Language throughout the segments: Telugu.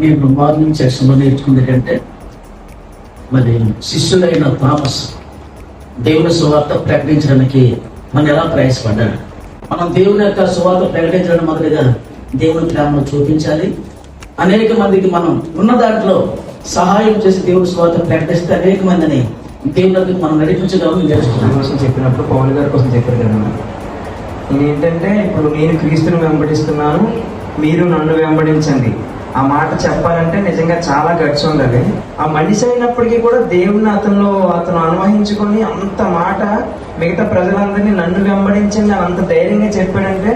నేను మార్నింగ్ సెక్షన్లో నేర్చుకుంది ఏంటంటే, మరి శిష్యులైన థామస్ దేవుని సువార్త ప్రకటించడానికి మనం ఎలా ప్రయాసపడ్డాడు. మనం దేవుని యొక్క సువార్త ప్రకటించడం మొదలుగా దేవుని ప్రేమను చూపించాలి. అనేక మందికి మనం ఉన్న దాంట్లో సహాయం చేసి దేవుని సువార్త ప్రకటిస్తే అనేక మందిని దేవునికి మనం నడిపించగలం. కోసం చెప్పినప్పుడు పౌల్ గారి కోసం చెప్పారు కదా, నేను ఏంటంటే ఇప్పుడు నేను క్రీస్తుని వెంబడిస్తున్నాను, మీరు నన్ను వెంబడించండి. ఆ మాట చెప్పాలంటే నిజంగా చాలా గట్స్ ఉండాలి. ఆ మనిషి అయినప్పటికీ కూడా దేవుని అతను అనువహించుకొని అంత మాట మిగతా ప్రజలందరినీ నన్ను వెంబడించండి అని అంత ధైర్యంగా చెప్పాడంటే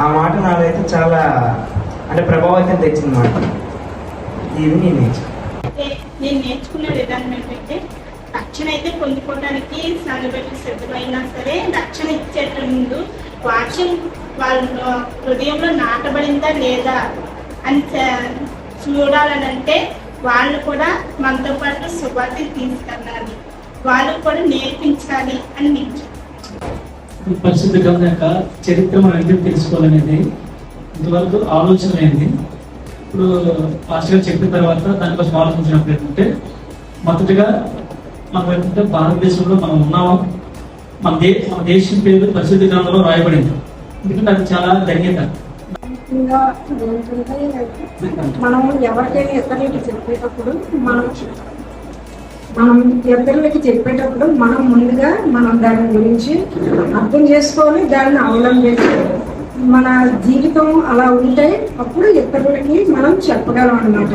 ఆ మాట నాకైతే చాలా అంటే ప్రభావితం తెచ్చింది మాట. ఇది నేను నేర్చుకునే విధానం ఏంటంటే, రక్షణ అయితే పొందుకోవడానికి సాగబెట్టి సిద్ధమైనా సరే రక్షణ ఇచ్చేట ముందు వాక్యం వాళ్ళ హృదయంలో నాటబడిందా లేదా అని చూడాలనంటే వాళ్ళు కూడా మనతో పాటు సువార్తని తీసుకెళ్ళాలి, వాళ్ళు కూడా నేర్పించాలి అని నేను పరిశుద్ధ గ్రంథం యొక్క చరిత్ర మనం ఎందుకు తెలుసుకోవాలనేది ఇంతవరకు ఆలోచన అయింది. ఇప్పుడు పాస్టర్ గారు చెప్పిన తర్వాత దానికోసం ఆలోచించినప్పుడు ఏంటంటే, మొదటిగా మనం ఏంటంటే భారతదేశంలో మనం ఉన్నాము, మన దేశం పేరు పరిశుద్ధ గ్రంథంలో రాయబడింది. ఎందుకంటే అది చాలా ధన్యత. మనం ఎవరికైనా ఇతరులకి చెప్పేటప్పుడు మనం ఇతరులకి చెప్పేటప్పుడు మనం ముందుగా మనం దాని గురించి అర్థం చేసుకొని దాన్ని అవలంబించి మన జీవితం అలా ఉంటే అప్పుడు ఇతరులకి మనం చెప్పగలం అన్నమాట.